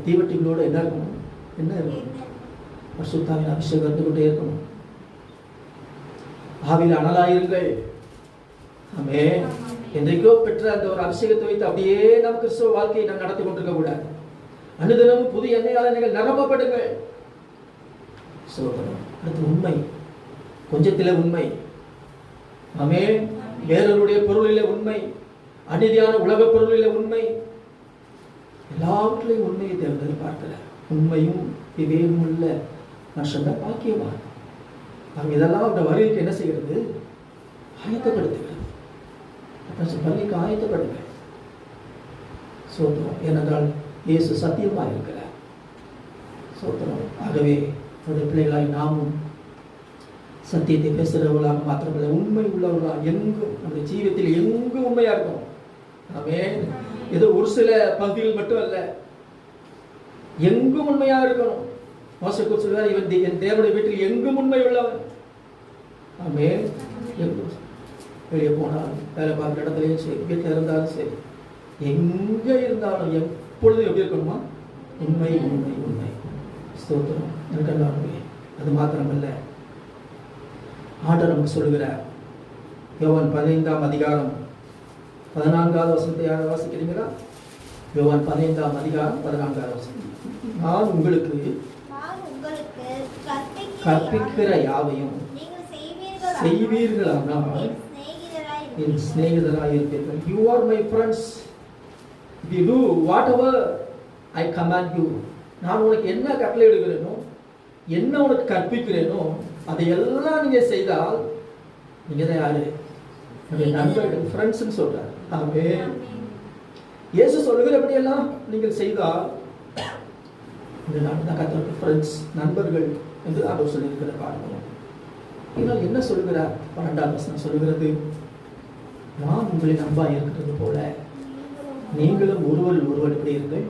தீவட்டிகளோட என்ன இருக்கணும்? என்ன இருக்கணும்? பரிசுத்தாவின் அபிஷேகம் இருந்து கொண்டே இருக்கணும். ஆவியில் அனலாயிருங்கள். ஆமென். என்றைக்கோ பெற்ற அந்த ஒரு அபிஷேகத்தை வைத்து அப்படியே நம் கிறிஸ்துவ வாழ்க்கையை நாம் நடத்தி கொண்டிருக்க கூடாது. அனுதினமும் புதிய எண்ணெயால் நீங்கள் நிரப்பப்படுங்கள். சோதனம். அடுத்து உண்மை. கொஞ்சத்திலே உண்மை. ஆமென். வேறொருடைய பொருளிலே உண்மை, அநீதியான உலக பொருளிலே உண்மை, எல்லாவற்றிலையும் உண்மையை தேர்ந்தது பார்க்கல. உண்மையும் விவேகம் உள்ள மனுஷன் பாக்கியவான். அவங்க இதெல்லாம் அந்த வருகைக்கு என்ன செய்கிறது? ஆயத்தப்படுத்துகிறது. பள்ளிக்கு ஆயத்தப்படுங்க. சோதனம். ஏனென்றால் இயேசு சத்தியமாக இருக்கிறார். சோதனம். ஆகவே அவருடைய பிள்ளைகளாய் நாமும் சத்தியத்தை பேசுகிறவர்களாக மாத்திரமல்ல, உண்மை உள்ளவர்களாக எங்கும் நம்முடைய ஜீவியத்தில் எங்கும் உண்மையா இருக்கும். ஆமென். ஏதோ ஒரு சில பகுதிகள் மட்டும் அல்ல, எங்கும் உண்மையா இருக்கணும். மோசே சொல்வார், இவன் என் தேவனுடைய வீட்டில் எங்கும் உண்மை உள்ளவன். ஆமென். வெளியே போனாலும், வேலை பார்க்குற இடத்துலையும் சரி, வீட்டில் இருந்தாலும் சரி, எங்க இருந்தாலும் எப்பொழுதும் எப்படி இருக்கணுமா? உண்மை உண்மை உண்மை. ஸ்தோத்திரம். எனக்கு அது மாத்திரமல்ல, ஆண்டவர் நமக்கு சொல்லுகிறார். யோவான் 15ஆம் அதிகாரம் 14வது வசனத்தை யாரை வாசிக்கிறீங்களா? யோவான் 15ஆம் அதிகாரம் 14வது வசனம். நான் உங்களுக்கு கற்பிக்கிற யாவையும் செய்வீர்களானால் என் சிநேகிதராய் இருப்பீர்கள். You are my friends if you do whatever I command you. நான் உனக்கு என்ன கட்டளை இடுகிறேனோ, என்ன உனக்கு கற்பிக்கிறேனோ அதையெல்லாம் நீங்க செய்தால் நீங்க தான் யாரு? நண்பர்கள், ஃப்ரெண்ட்ஸ்ன்னு சொல்றார். ஆமென். இயேசு சொல்லுகிறபடி எல்லாம் நீங்கள் செய்தால் இந்த நாட்டு தான் கர்த்தருக்கு ஃப்ரெண்ட்ஸ், நண்பர்கள் என்று அவர் சொல்லியிருக்கிற பார்க்கிறோம். இதனால் என்ன சொல்லுகிறார்? 12ஆம் வசனம் சொல்லுகிறது, நான் உங்களை நம்பா இருக்கிறது போல நீங்களும் ஒருவரில் ஒருவர் எப்படி இருங்கள்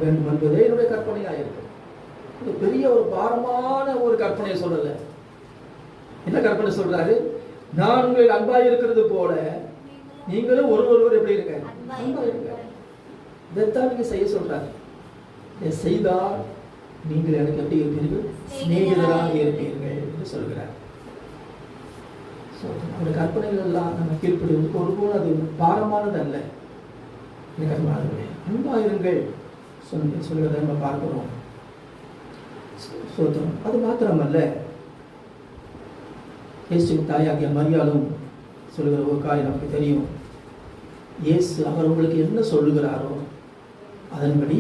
வேண்டும் என்பதே என்னுடைய கற்பனையாக இருக்கு. இது பெரிய ஒரு பாரமான ஒரு கற்பனையை சொல்லல. என்ன கற்பனை சொல்றாரு? நான் உங்களில் அன்பாய் இருக்கிறது போல நீங்களும் ஒருவர் எப்படி இருக்க? அன்பா இருக்க. இதைத்தான் நீங்க செய்ய சொல்றாரு. இதை செய்தால் நீங்கள் எனக்கு எப்படி இருப்பீர்கள்? சிநேகிதராக இருப்பீர்கள் என்று சொல்கிறார். அவருடைய கற்பனைகள் எல்லாம் நம்ம கீழ்ப்படுவதற்கு ஒருபோது அது பாரமானது அல்ல. அன்பாயிருங்கள் சொல்கிறத நம்ம பார்க்கிறோம். சோத்திரம். அது மாத்திரமல்ல, இயேசுவின் தாயாகிய மரியாளும் சொல்லுகிற ஒரு காரியம் நமக்கு தெரியும். இயேசு அவர் உங்களுக்கு என்ன சொல்லுகிறாரோ அதன்படி